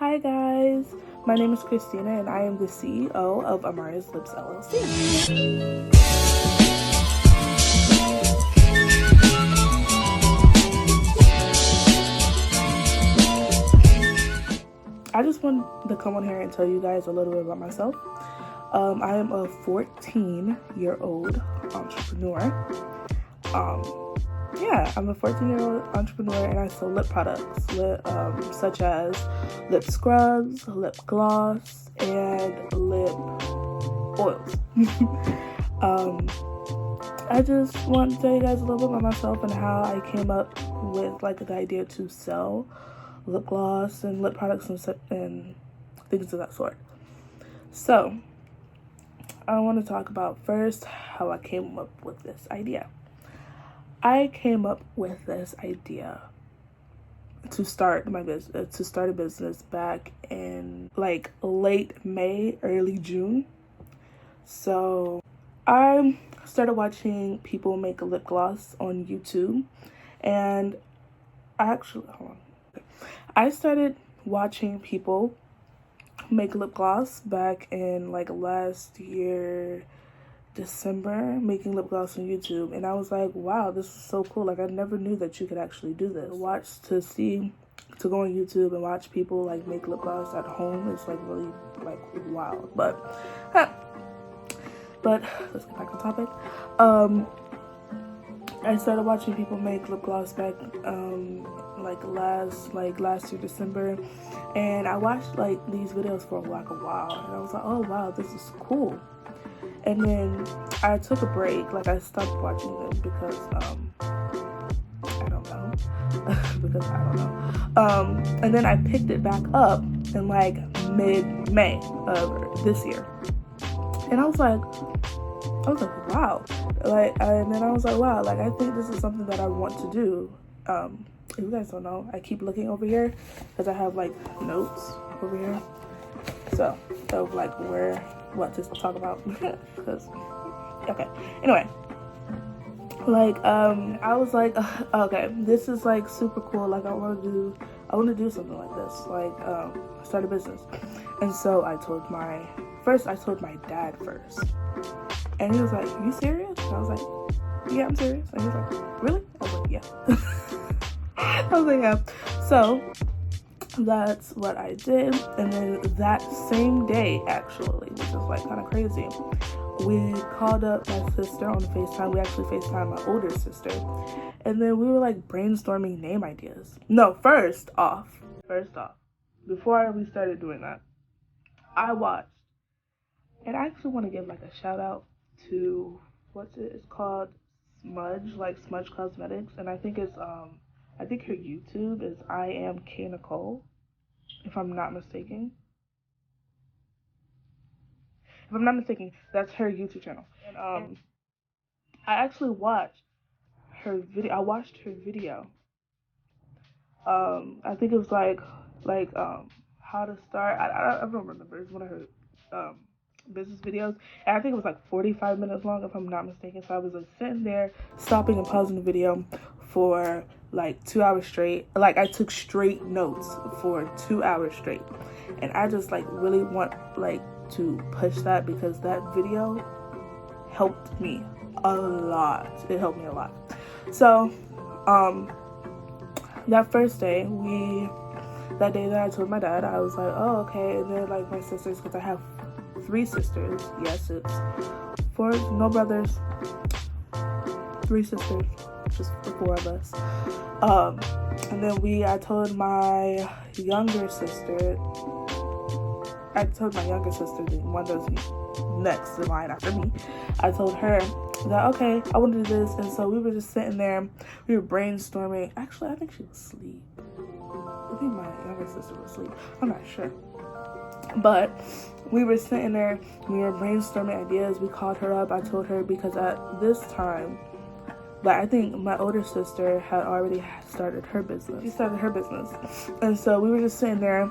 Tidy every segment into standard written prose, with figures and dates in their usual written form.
Hi guys, my name is Christina and I am the CEO of Amarilips LLC. I just wanted to come on here and tell you guys a little bit about myself. I am a 14-year-old entrepreneur. I'm a 14-year-old entrepreneur and I sell lip products, such as lip scrubs, lip gloss, and lip oils. I just want to tell you guys a little bit about myself and how I came up with the idea to sell lip gloss and lip products and things of that sort. So I want to talk about first how I came up with this idea. I came up with this idea to start a business back in late May, early June. So I started watching people make a lip gloss on YouTube, and I started watching people make lip gloss back in last year, December, making lip gloss on YouTube, and I was like, wow, this is so cool. I never knew that you could actually do this. To go on YouTube and watch people make lip gloss at home is really wild. But let's get back on topic. I started watching people make lip gloss back last year, December, and I watched these videos for a while, and I was like, oh wow, this is cool. And then I took a break, I stopped watching them because I don't know. And then I picked it back up in mid-May of this year, and I was like, wow. And then I was like, wow, I think this is something that I want to do. If you guys don't know, I keep looking over here because I have notes over here. So of what to talk about. Because okay. Anyway. I was like, okay, this is super cool. I want to do something like this. Start a business. And so I told my dad first. And he was like, you serious? And I was like, yeah, I'm serious. And he was like, really? I was like, yeah. I was like, yeah. So that's what I did. And then that same day, actually, which is kind of crazy, we called up my sister on FaceTime. We actually FaceTimed my older sister. And then we were brainstorming name ideas. No, first off, before we started doing that, I watched, and I actually want to give a shout out to it's called Smudge Cosmetics, and I think it's I think her YouTube is I am K Nicole, if I'm not mistaken. If I'm not mistaken, that's her YouTube channel. And I actually watched her video. I think it was how to start. I don't remember. It's one of her business videos, and I think it was 45 minutes long, if I'm not mistaken. So I was sitting there, stopping and pausing the video for 2 hours straight. I took straight notes for 2 hours straight, and I just really want to push that because that video helped me a lot. It helped me a lot. So that first day, that day that I told my dad, I was like, oh, okay. And then my sisters, because I have 3 sisters. Yes, it's 4, no brothers, 3 sisters, just the 4 of us. And then I told my younger sister, the one that's next in line after me, I told her that, okay, I want to do this. And so we were just sitting there, we were brainstorming. Actually, I think she was asleep. I think my younger sister was asleep. I'm not sure. But we were sitting there, we were brainstorming ideas. We called her up. I told her, because at this time, I think my older sister had already started her business. She started her business. And so we were just sitting there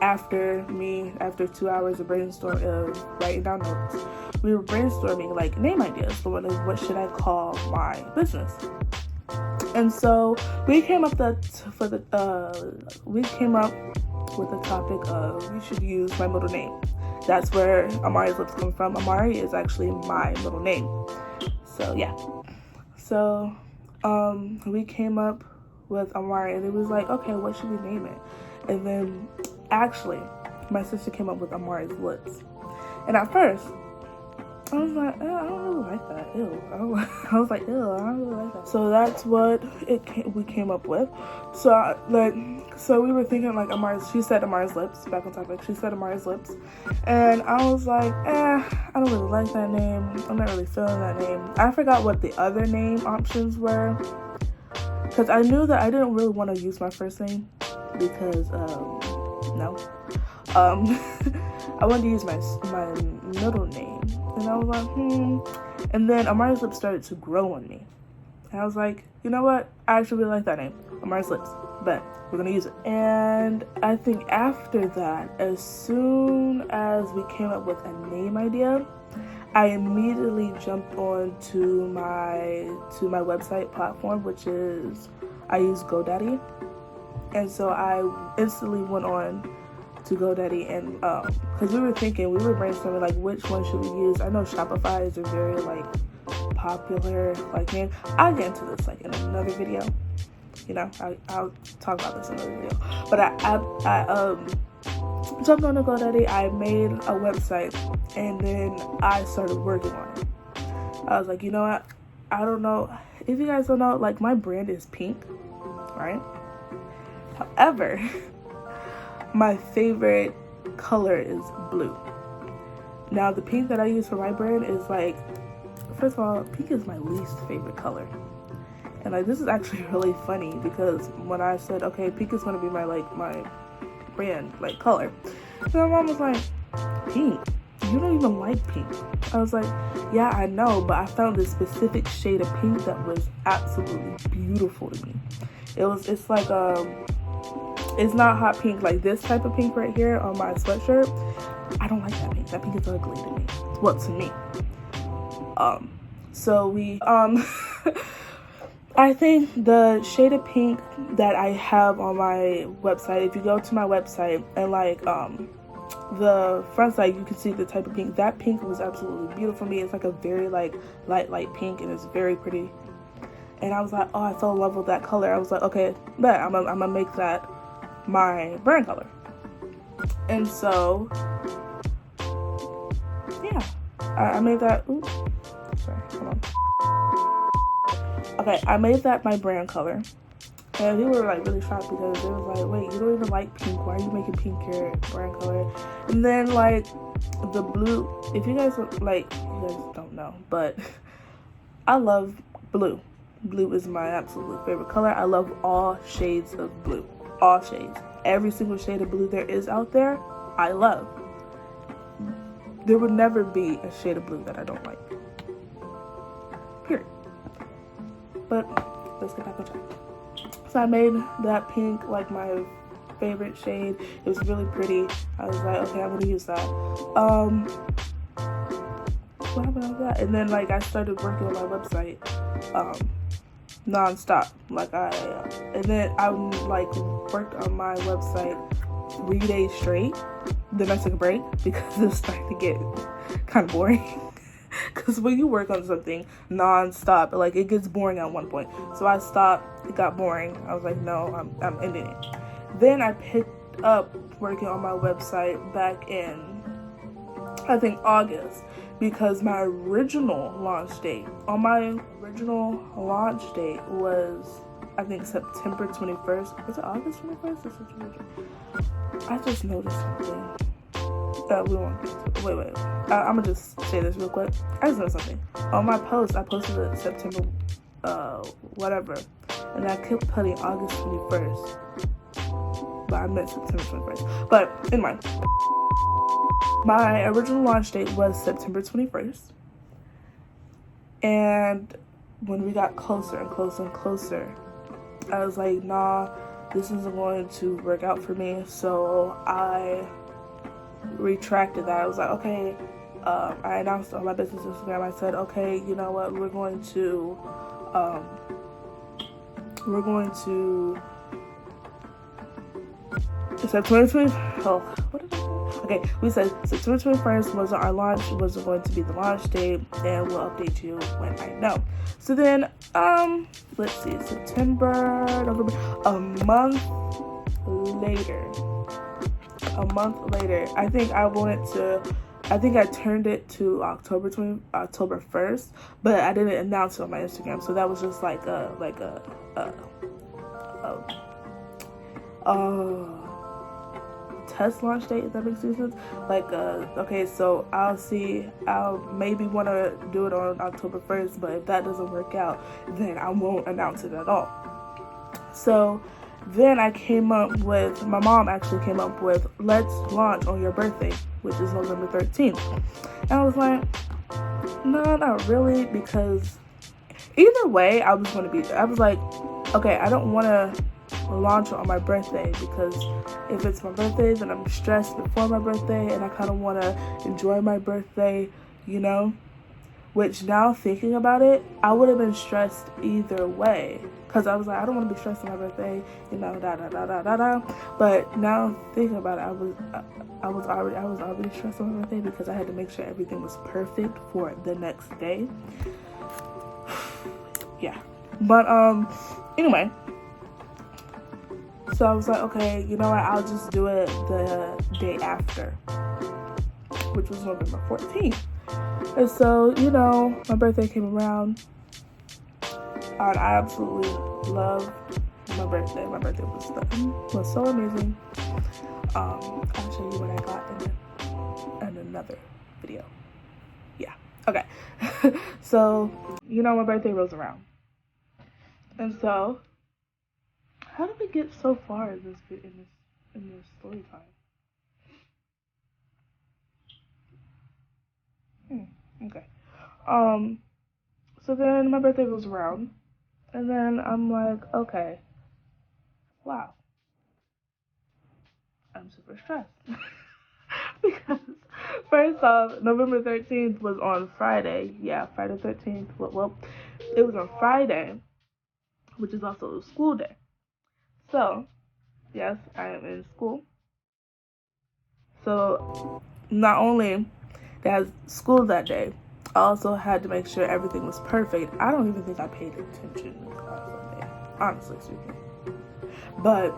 after 2 hours of writing down notes. We were brainstorming name ideas for what should I call my business. And so we came up with the topic of we should use my middle name. That's where Amari's Lips come from. Amari is actually my middle name. So yeah. So we came up with Amari, and it was like, okay, what should we name it? And then actually my sister came up with Amari's Lips. And at first I was like, I don't really like that. Ew. I was like, ew, I don't really like that. So that's what we came up with. So we were thinking like she said Amari's Lips, back on topic. She said Amari's Lips. And I was like, I don't really like that name. I'm not really feeling that name. I forgot what the other name options were. Because I knew that I didn't really want to use my first name. Because, no. I wanted to use my middle name. And I was like, And then Amari's Lips started to grow on me. And I was like, you know what? I actually really like that name. Amari's Lips. But we're going to use it. And I think after that, as soon as we came up with a name idea, I immediately jumped on to my website platform, which is, I use GoDaddy. And so I instantly went on to GoDaddy, and because we were brainstorming like which one should we use. I know Shopify is a very like popular like name. I'll get into this like in another video. You know, I'll talk about this in another video. But I jumped on to GoDaddy. I made a website, and then I started working on it. I was like, you know what? I don't know if you guys don't know. Like, my brand is pink, right? However, my favorite color is blue. Now, the pink that I use for my brand is like, first of all, pink is my least favorite color. And like, this is actually really funny because when I said, okay, pink is going to be my brand, like, color. So my mom was like, pink? You don't even like pink. I was like, yeah, I know, but I found this specific shade of pink that was absolutely beautiful to me. It's like, it's not hot pink, like this type of pink right here on my sweatshirt. I don't like that pink. That pink is ugly to me. Well, to me. So we, I think the shade of pink that I have on my website, if you go to my website and like, the front side, you can see the type of pink. That pink was absolutely beautiful to me. It's like a very like light pink, and it's very pretty. And I was like, oh, I fell in love with that color. I was like, okay, but I'm gonna make that my brand color. And so yeah, I made that. Oops, sorry, hold on. Okay, I made that my brand color, and people were like really shocked because they was like, wait, you don't even like pink, why are you making pink your brand color? And then like the blue, if you guys like, you guys don't know, but I love blue. Blue is my absolute favorite color. I love all shades of blue. All shades. Every single shade of blue there is out there, I love. There would never be a shade of blue that I don't like. Period. But let's get back on track. So I made that pink like my favorite shade. It was really pretty. I was like, okay, I'm gonna use that. What happened after that? And then like I started working on my website non-stop. Like and then I like worked on my website 3 days straight. Then I took a break because it was starting to get kind of boring. Because when you work on something non-stop, like it gets boring at one point. So I stopped. It got boring. I was like, no, I'm ending it. Then I picked up working on my website back in, I think, August, because my original launch date was, I think, September 21st. Was it August 21st or September 21st? I just noticed something. We won't get to it. Wait. I'm gonna just say this real quick. I just noticed something. On my post, I posted it September, whatever. And I kept putting August 21st. But I meant September 21st. But anyway, my original launch date was September 21st. And when we got closer and closer and closer, I was like, nah, this isn't going to work out for me. So I retracted that. I was like, okay, I announced on my business Instagram, I said, okay, you know what, we're going to September 20. Oh, what did I say? Okay, we said September 21st was our launch, was going to be the launch date, and we'll update you when I know. So then, let's see, September, November, a month later, I think I turned it to October 1st, but I didn't announce it on my Instagram, so that was just like a test launch date, if that makes any sense. Like, okay, so I'll maybe want to do it on October 1st, but if that doesn't work out, then I won't announce it at all. So then my mom actually came up with, let's launch on your birthday, which is November 13th. And I was like, no, not really, because either way, I was like, okay, I don't want to launch on my birthday, because if it's my birthday, then I'm stressed before my birthday, and I kind of want to enjoy my birthday, which now thinking about it, I would have been stressed either way, because I was like, I don't want to be stressed on my birthday, but now thinking about it, I was already stressed on my birthday, because I had to make sure everything was perfect for the next day. Yeah, but anyway, so I was like, okay, you know what, I'll just do it the day after, which was November 14th. And so, my birthday came around, and I absolutely loved my birthday. My birthday was so amazing. I'll show you what I got in another video. Yeah, okay. So, my birthday rolls around. And so, how did we get so far in this story time? Okay. So then my birthday rolls around, and then I'm like, okay, wow, I'm super stressed. Because first off, November 13th was on Friday. Yeah, Friday 13th. Well, it was on Friday, which is also a school day. So, yes, I am in school. So, not only did I have school that day, I also had to make sure everything was perfect. I don't even think I paid attention in class that day, honestly speaking. But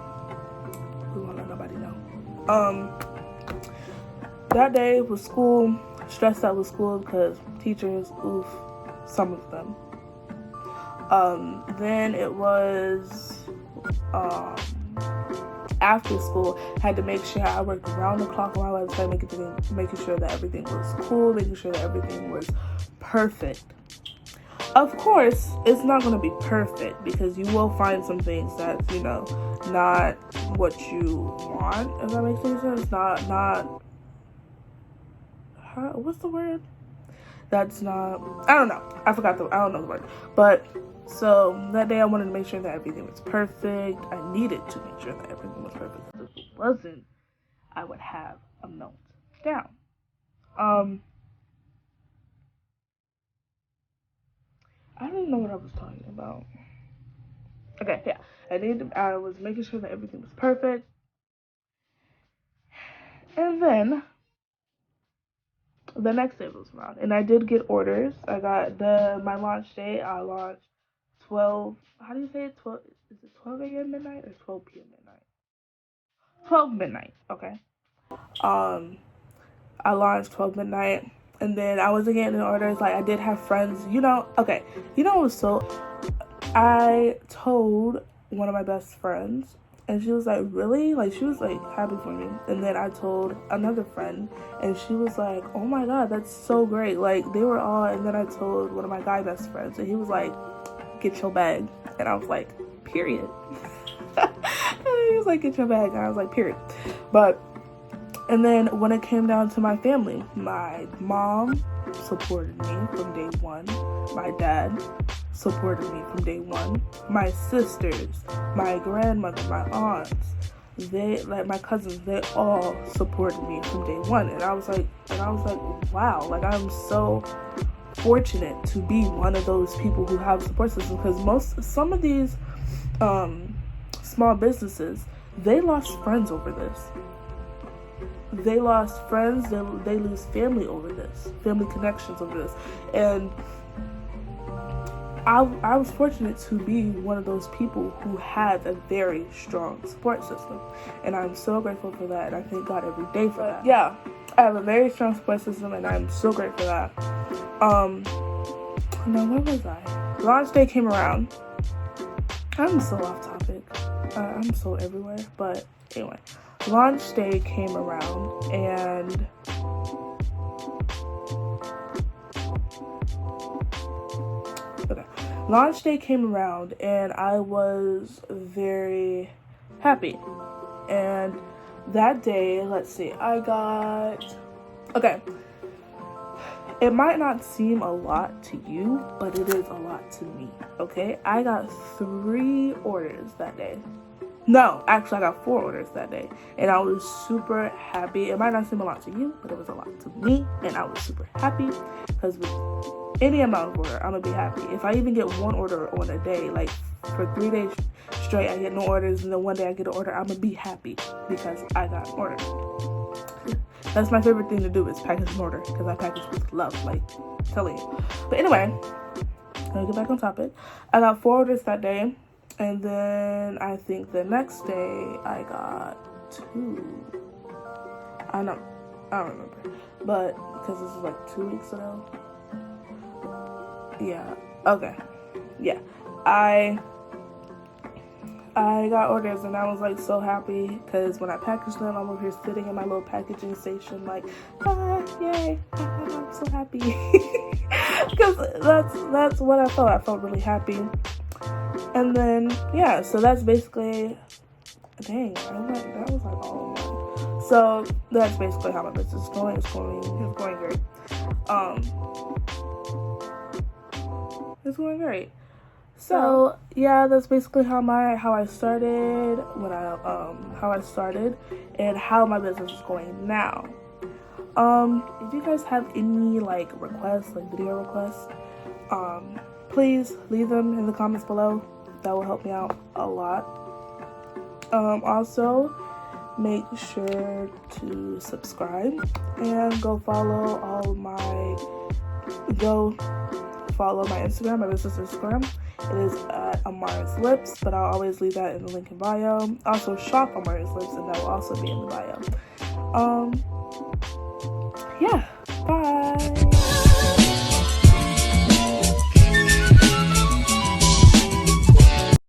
we won't let nobody know. That day was school. Stressed out with school because teachers, oof, some of them. Then it was after school. Had to make sure I worked around the clock on my website, making sure that everything was cool, making sure that everything was perfect. Of course, it's not going to be perfect, because you will find some things that's, not what you want, if that makes any sense. What's the word? That's not, I don't know. I don't know the word. But, so, that day I wanted to make sure that everything was perfect. I needed to make sure that everything was perfect. Because if it wasn't, I would have a meltdown. I don't know what I was talking about. Okay, yeah. I was making sure that everything was perfect. And then the next day was around, and I did get orders. I got my launch date. I launched 12. How do you say it? 12. Is it 12 a.m. midnight or 12 p.m. midnight? 12 midnight. Okay. I launched 12 midnight, and then I wasn't getting orders. Like, I did have friends. Okay. What was so? I told one of my best friends, and she was like, really? Like, she was like happy for me. And then I told another friend, and she was like, oh my god, that's so great. Like, they were all, and then I told one of my guy best friends, and he was like, get your bag. And I was like, period. And he was like, get your bag. And I was like, period. And then when it came down to my family, my mom supported me from day one. My dad supported me from day one. My sisters, my grandmother, my aunts, my cousins, they all supported me from day one. And I was like, wow, like, I'm so fortunate to be one of those people who have support systems, because some of these small businesses, they lost friends over this. They lost friends, they lose family over this, family connections over this. And I was fortunate to be one of those people who had a very strong support system. And I'm so grateful for that. And I thank God every day for that. Yeah, I have a very strong support system and I'm so grateful for that. Now where was I? Launch day came around. I'm so off topic. I'm so everywhere. But anyway. Launch day came around and launch day came around and I was very happy. And that day, let's see, it might not seem a lot to you, but it is a lot to me, okay? I got 3 orders that day. No, actually I got 4 orders that day, and I was super happy. It might not seem a lot to you, but it was a lot to me, and I was super happy, because with any amount of order, I'm gonna be happy. If I even get 1 order on a day, like for 3 days straight, I get no orders, and then one day I get an order, I'm gonna be happy, because I got an order. That's my favorite thing to do, is package an order, because I package with love, like, I'm telling you. But anyway, let me get back on topic. I got 4 orders that day. And then I think the next day I got 2. I don't remember. But because this is like 2 weeks ago. Yeah. Okay. Yeah. I got orders and I was like so happy because when I packaged them, I'm over here sitting in my little packaging station like, yay, I'm so happy. Because that's what I felt. I felt really happy. And then, yeah, so that's basically, dang, that was like all in one. So that's basically how my business is going. It's going great. It's going great. So yeah, that's basically how I started and how my business is going now. If you guys have any like requests, like video requests, please leave them in the comments below. That will help me out a lot. Also, make sure to subscribe and go follow my Instagram, my business Instagram. It is at Amari's Lips, but I'll always leave that in the link in bio. Also, shop Amari's Lips, and that will also be in the bio. Yeah, bye.